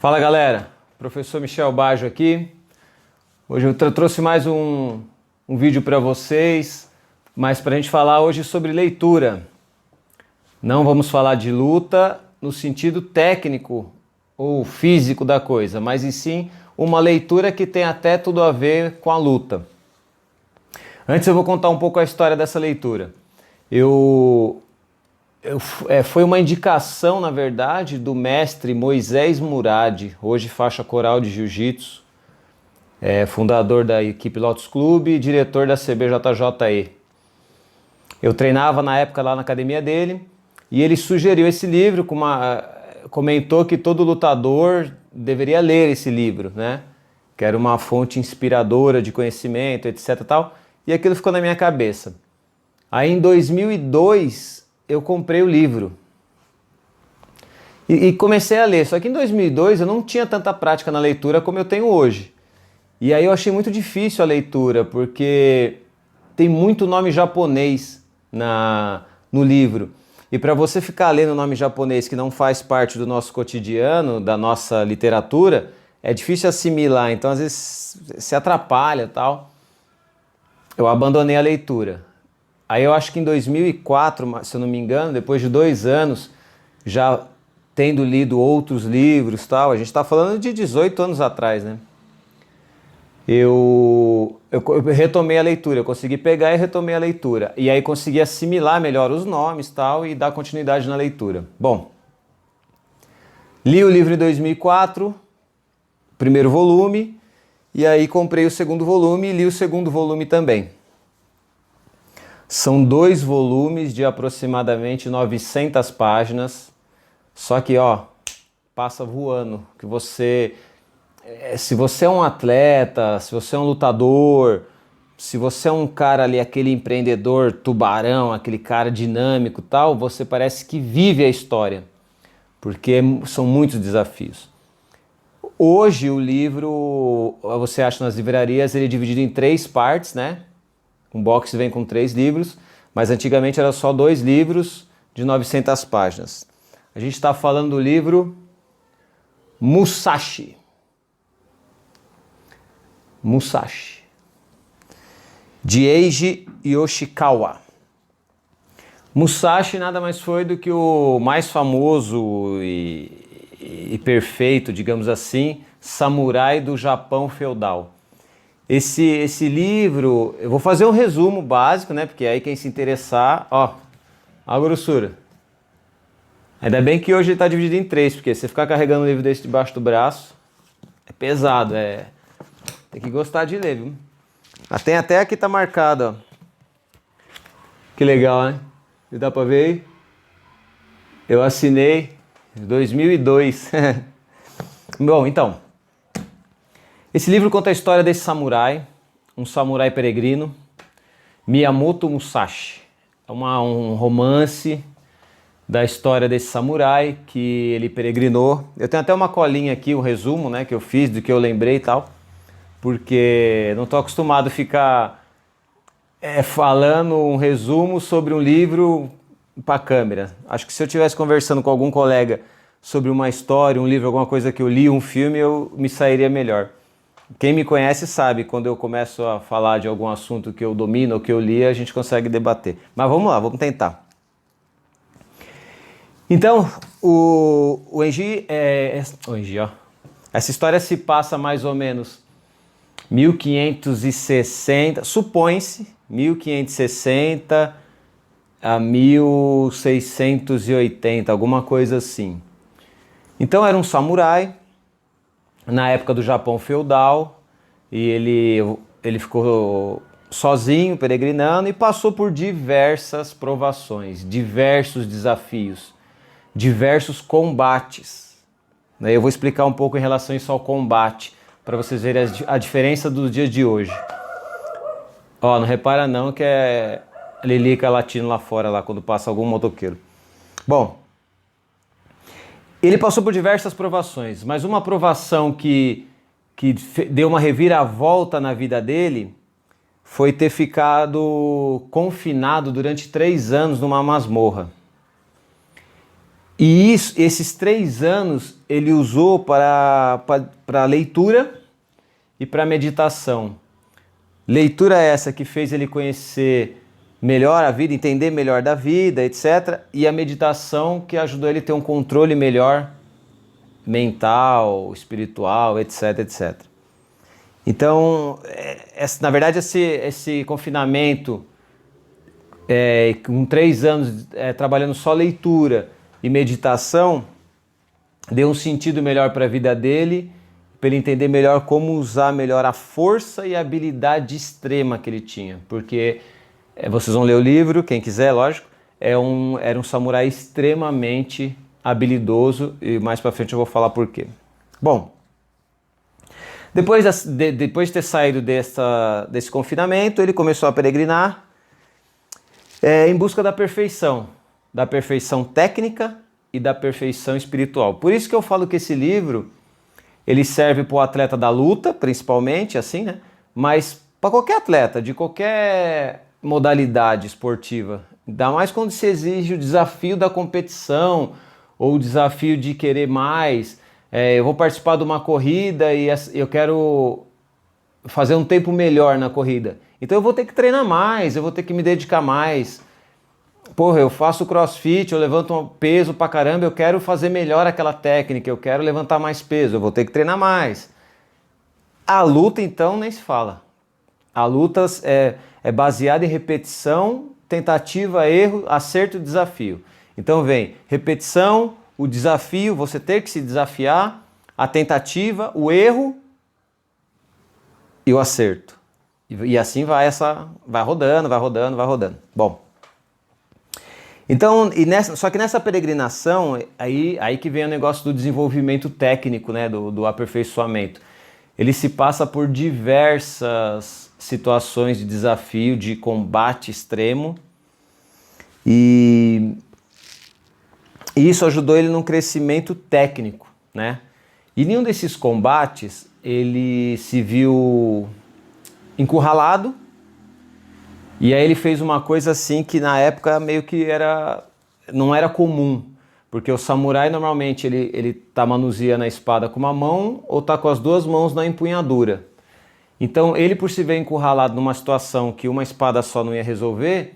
Fala galera, professor Michel Baggio aqui. Hoje eu trouxe mais um vídeo para vocês, mas para a gente falar hoje sobre leitura. Não vamos falar de luta no sentido técnico ou físico da coisa, mas e sim uma leitura que tem até tudo a ver com a luta. Antes eu vou contar um pouco a história dessa leitura. Foi uma indicação, na verdade, do mestre Moisés Murad, hoje faixa coral de jiu-jitsu, fundador da equipe Lotus Clube e diretor da CBJJE. Eu treinava na época lá na academia dele e ele sugeriu esse livro, comentou que todo lutador deveria ler esse livro, né? Que era uma fonte inspiradora de conhecimento, etc. Tal, e aquilo ficou na minha cabeça. Aí em 2002 eu comprei o livro e comecei a ler, só que em 2002 eu não tinha tanta prática na leitura como eu tenho hoje. E aí eu achei muito difícil a leitura, porque tem muito nome japonês no livro. E para você ficar lendo nome japonês que não faz parte do nosso cotidiano, da nossa literatura, é difícil assimilar, então às vezes se atrapalha e tal. Eu abandonei a leitura. Aí eu acho que em 2004, se eu não me engano, depois de 2 anos, já tendo lido outros livros e tal, a gente está falando de 18 anos atrás, né? Eu retomei a leitura, eu consegui pegar e retomei a leitura. E aí consegui assimilar melhor os nomes e tal e dar continuidade na leitura. Bom, li o livro em 2004, primeiro volume, e aí comprei o segundo volume e li o segundo volume também. São 2 volumes de aproximadamente 900 páginas, só que passa voando, que se você é um atleta, se você é um lutador, se você é um cara ali, aquele empreendedor tubarão, aquele cara dinâmico e tal, você parece que vive a história, porque são muitos desafios. Hoje o livro, você acha nas livrarias, ele é dividido em 3 partes, né? Um box vem com 3 livros, mas antigamente era só 2 livros de 900 páginas. A gente está falando do livro Musashi, de Eiji Yoshikawa. Musashi nada mais foi do que o mais famoso e perfeito, digamos assim, samurai do Japão feudal. Esse livro, eu vou fazer um resumo básico, né? Porque aí quem se interessar, a grossura. Ainda bem que hoje ele está dividido em 3, porque você ficar carregando um livro desse debaixo do braço é pesado, tem que gostar de ler, viu? Tem até aqui tá marcado, Que legal, né? Dá pra ver aí? Eu assinei em 2002. Bom, então, esse livro conta a história desse samurai, um samurai peregrino, Miyamoto Musashi. É um romance da história desse samurai que ele peregrinou. Eu tenho até uma colinha aqui, um resumo, né, que eu fiz, do que eu lembrei e tal, porque não estou acostumado a ficar falando um resumo sobre um livro para a câmera. Acho que se eu estivesse conversando com algum colega sobre uma história, um livro, alguma coisa que eu li, um filme, eu me sairia melhor. Quem me conhece sabe, quando eu começo a falar de algum assunto que eu domino ou que eu li, a gente consegue debater. Mas vamos lá, vamos tentar. Então, essa história se passa mais ou menos 1560, supõe-se 1560 a 1680, alguma coisa assim. Então era um samurai na época do Japão feudal, e ele ficou sozinho, peregrinando, e passou por diversas provações, diversos desafios, diversos combates. Eu vou explicar um pouco em relação a isso ao combate, para vocês verem a diferença dos dias de hoje. Não repara não que é Lilica latino lá fora, lá quando passa algum motoqueiro. Bom, ele passou por diversas provações, mas uma provação que deu uma reviravolta na vida dele foi ter ficado confinado durante 3 anos numa masmorra. E esses 3 anos ele usou para leitura e para meditação. Leitura essa que fez ele conhecer melhor a vida, entender melhor da vida, etc. E a meditação que ajudou ele a ter um controle melhor mental, espiritual, etc, etc. Então, na verdade, esse confinamento, com 3 anos trabalhando só leitura e meditação, deu um sentido melhor para a vida dele, para ele entender melhor como usar melhor a força e a habilidade extrema que ele tinha. Porque, vocês vão ler o livro, quem quiser, lógico, era um samurai extremamente habilidoso, e mais para frente eu vou falar por quê. Bom, depois de ter saído desse confinamento, ele começou a peregrinar em busca da perfeição técnica e da perfeição espiritual. Por isso que eu falo que esse livro ele serve para o atleta da luta, principalmente, assim, né? Mas para qualquer atleta, de qualquer modalidade esportiva, ainda mais quando se exige o desafio da competição ou o desafio de querer mais. Eu vou participar de uma corrida e eu quero fazer um tempo melhor na corrida. Então eu vou ter que treinar mais, eu vou ter que me dedicar mais. Porra, eu faço crossfit, eu levanto um peso pra caramba, eu quero fazer melhor aquela técnica, eu quero levantar mais peso, eu vou ter que treinar mais. A luta, então, nem se fala. A luta é baseada em repetição, tentativa, erro, acerto e desafio. Então vem repetição, o desafio, você ter que se desafiar, a tentativa, o erro e o acerto. E assim vai rodando. Bom, então, só que nessa peregrinação, aí que vem o negócio do desenvolvimento técnico, né, do aperfeiçoamento. Ele se passa por diversas situações de desafio, de combate extremo, e isso ajudou ele num crescimento técnico, né? E em nenhum desses combates ele se viu encurralado. E aí ele fez uma coisa assim que na época meio que não era comum, porque o samurai normalmente ele tá manuseando a espada com uma mão ou tá com as 2 mãos na empunhadura. Então ele, por se ver encurralado numa situação que uma espada só não ia resolver,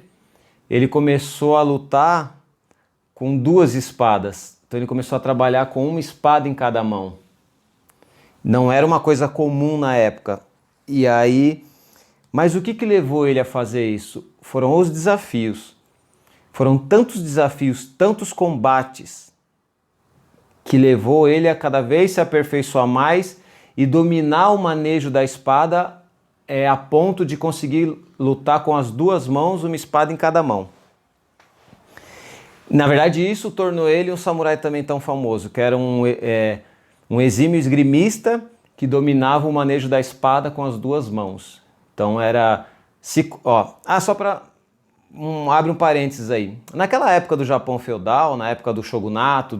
ele começou a lutar com 2 espadas. Então ele começou a trabalhar com uma espada em cada mão. Não era uma coisa comum na época. E aí... Mas o que levou ele a fazer isso? Foram os desafios. Foram tantos desafios, tantos combates, que levou ele a cada vez se aperfeiçoar mais e dominar o manejo da espada a ponto de conseguir lutar com as 2 mãos, uma espada em cada mão. Na verdade, isso tornou ele um samurai também tão famoso, que era um exímio esgrimista que dominava o manejo da espada com as 2 mãos. Então era... só para... abre um parênteses aí. Naquela época do Japão feudal, na época do shogunato,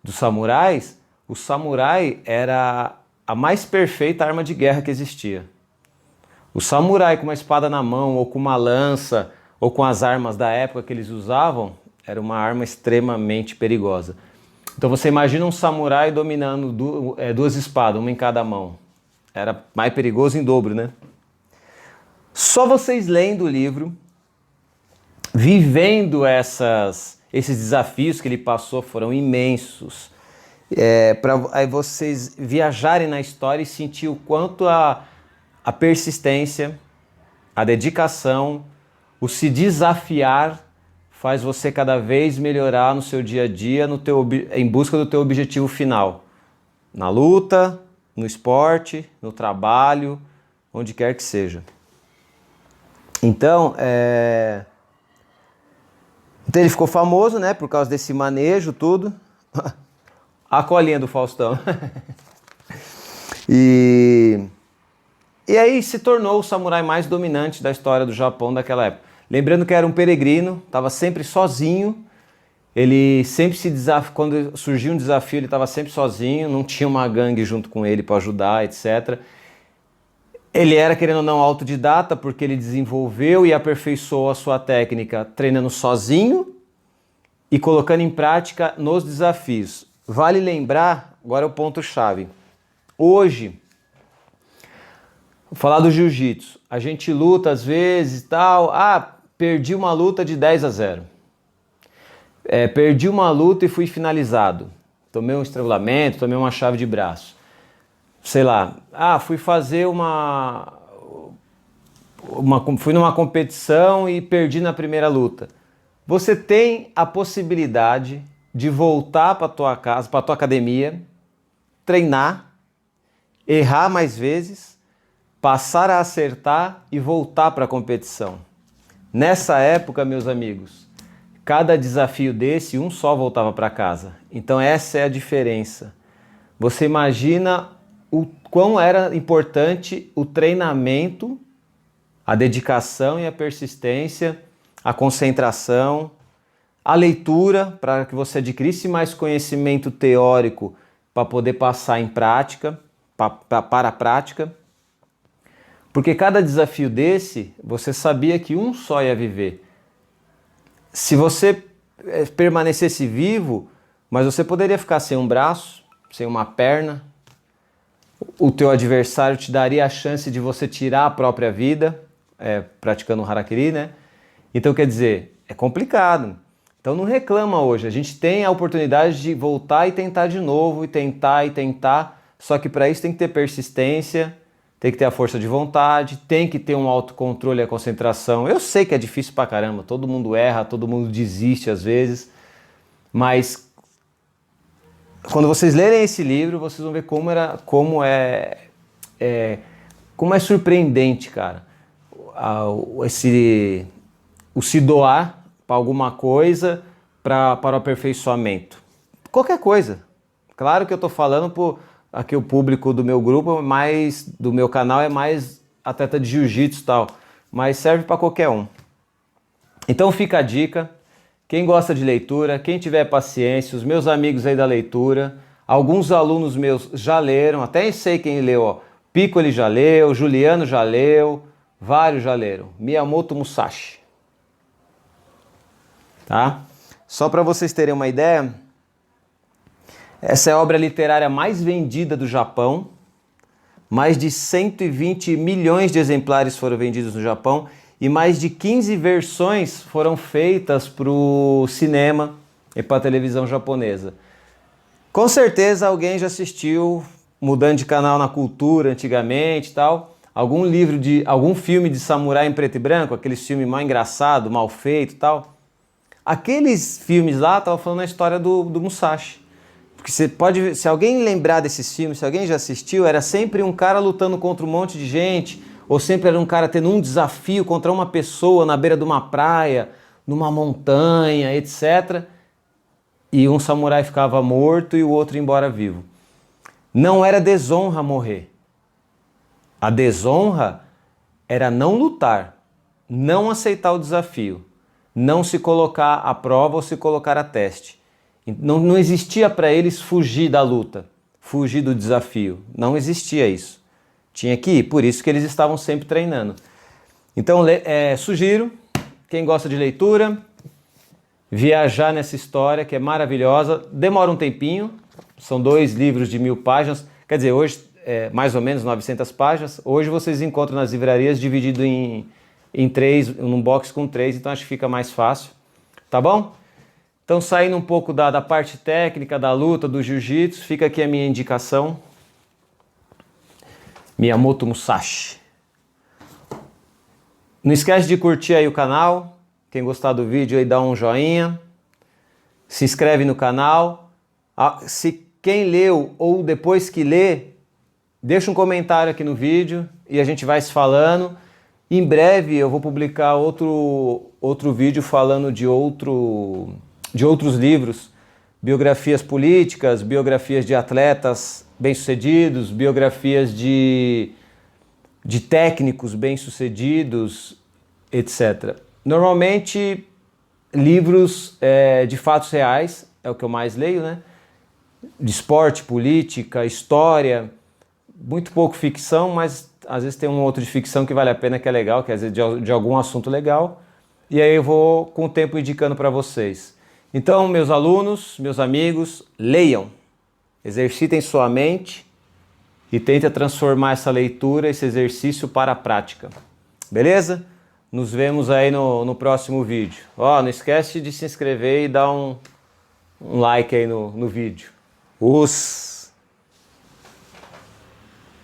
dos samurais, o samurai era a mais perfeita arma de guerra que existia. O samurai com uma espada na mão, ou com uma lança, ou com as armas da época que eles usavam, era uma arma extremamente perigosa. Então você imagina um samurai dominando 2 espadas, uma em cada mão. Era mais perigoso em dobro, né? Só vocês lendo o livro, vivendo esses desafios que ele passou, foram imensos. Para aí vocês viajarem na história e sentir o quanto a persistência, a dedicação, o se desafiar faz você cada vez melhorar no seu dia a dia, em busca do teu objetivo final. Na luta, no esporte, no trabalho, onde quer que seja. Então ele ficou famoso, né, por causa desse manejo, tudo. A colinha do Faustão. E aí se tornou o samurai mais dominante da história do Japão daquela época. Lembrando que era um peregrino, estava sempre sozinho. Ele sempre quando surgia um desafio, ele estava sempre sozinho, não tinha uma gangue junto com ele para ajudar, etc. Ele era, querendo ou não, autodidata, porque ele desenvolveu e aperfeiçoou a sua técnica treinando sozinho e colocando em prática nos desafios. Vale lembrar, agora é o ponto-chave. Hoje, vou falar do jiu-jitsu. A gente luta às vezes e tal. Perdi uma luta de 10-0. Perdi uma luta e fui finalizado. Tomei um estrangulamento, tomei uma chave de braço. Sei lá. Fui fazer fui numa competição e perdi na primeira luta. Você tem a possibilidade de voltar para tua casa, para tua academia, treinar, errar mais vezes, passar a acertar e voltar para a competição. Nessa época, meus amigos, cada desafio desse, um só voltava para casa. Então essa é a diferença. Você imagina o quão era importante o treinamento, a dedicação e a persistência, a concentração, a leitura, para que você adquirisse mais conhecimento teórico para poder passar em prática, para a prática. Porque cada desafio desse, você sabia que um só ia viver. Se você permanecesse vivo, mas você poderia ficar sem um braço, sem uma perna, o teu adversário te daria a chance de você tirar a própria vida, praticando o harakiri, né? Então, quer dizer, é complicado. Então não reclama hoje. A gente tem a oportunidade de voltar e tentar de novo, e tentar. Só que para isso tem que ter persistência, tem que ter a força de vontade, tem que ter um autocontrole e a concentração. Eu sei que é difícil pra caramba, todo mundo erra, todo mundo desiste às vezes, mas quando vocês lerem esse livro, vocês vão ver como é surpreendente, cara, o se doar para alguma coisa, para o aperfeiçoamento. Qualquer coisa. Claro que eu estou falando aqui o público do meu grupo, do meu canal é mais atleta de jiu-jitsu e tal, mas serve para qualquer um. Então fica a dica, quem gosta de leitura, quem tiver paciência, os meus amigos aí da leitura, alguns alunos meus já leram, até sei quem leu, ó. Piccoli já leu, Juliano já leu, vários já leram. Miyamoto Musashi. Tá? Só para vocês terem uma ideia, essa é a obra literária mais vendida do Japão. Mais de 120 milhões de exemplares foram vendidos no Japão e mais de 15 versões foram feitas para o cinema e para a televisão japonesa. Com certeza alguém já assistiu, mudando de canal na cultura antigamente e tal, algum filme de samurai em preto e branco, aquele filme mal engraçado, mal feito e tal. Aqueles filmes lá estavam falando a história do Musashi. Porque se alguém lembrar desses filmes, se alguém já assistiu, era sempre um cara lutando contra um monte de gente, ou sempre era um cara tendo um desafio contra uma pessoa na beira de uma praia, numa montanha, etc. E um samurai ficava morto e o outro ia embora vivo. Não era desonra morrer. A desonra era não lutar, não aceitar o desafio, não se colocar à prova ou se colocar a teste. Não existia para eles fugir da luta, fugir do desafio. Não existia isso. Tinha que ir, por isso que eles estavam sempre treinando. Então, sugiro, quem gosta de leitura, viajar nessa história que é maravilhosa. Demora um tempinho, são 2 livros de 1000 páginas. Quer dizer, hoje é mais ou menos 900 páginas. Hoje vocês encontram nas livrarias dividido em 3, num box com 3, então acho que fica mais fácil. Tá bom? Então, saindo um pouco da parte técnica, da luta, do jiu-jitsu, fica aqui a minha indicação. Miyamoto Musashi. Não esquece de curtir aí o canal. Quem gostar do vídeo aí, dá um joinha. Se inscreve no canal. Se quem leu ou depois que lê, deixa um comentário aqui no vídeo e a gente vai se falando. Em breve eu vou publicar outro vídeo falando de outros livros, biografias políticas, biografias de atletas bem-sucedidos, biografias de técnicos bem-sucedidos, etc. Normalmente, livros de fatos reais, é o que eu mais leio, né? De esporte, política, história, muito pouco ficção, mas às vezes tem um outro de ficção que vale a pena, que é legal, que às vezes de algum assunto legal, e aí eu vou com o tempo indicando para vocês. Então, meus alunos, meus amigos, leiam, exercitem sua mente e tentem transformar essa leitura, esse exercício para a prática. Beleza? Nos vemos aí no próximo vídeo. Ó, não esquece de se inscrever e dar um like aí no vídeo. Os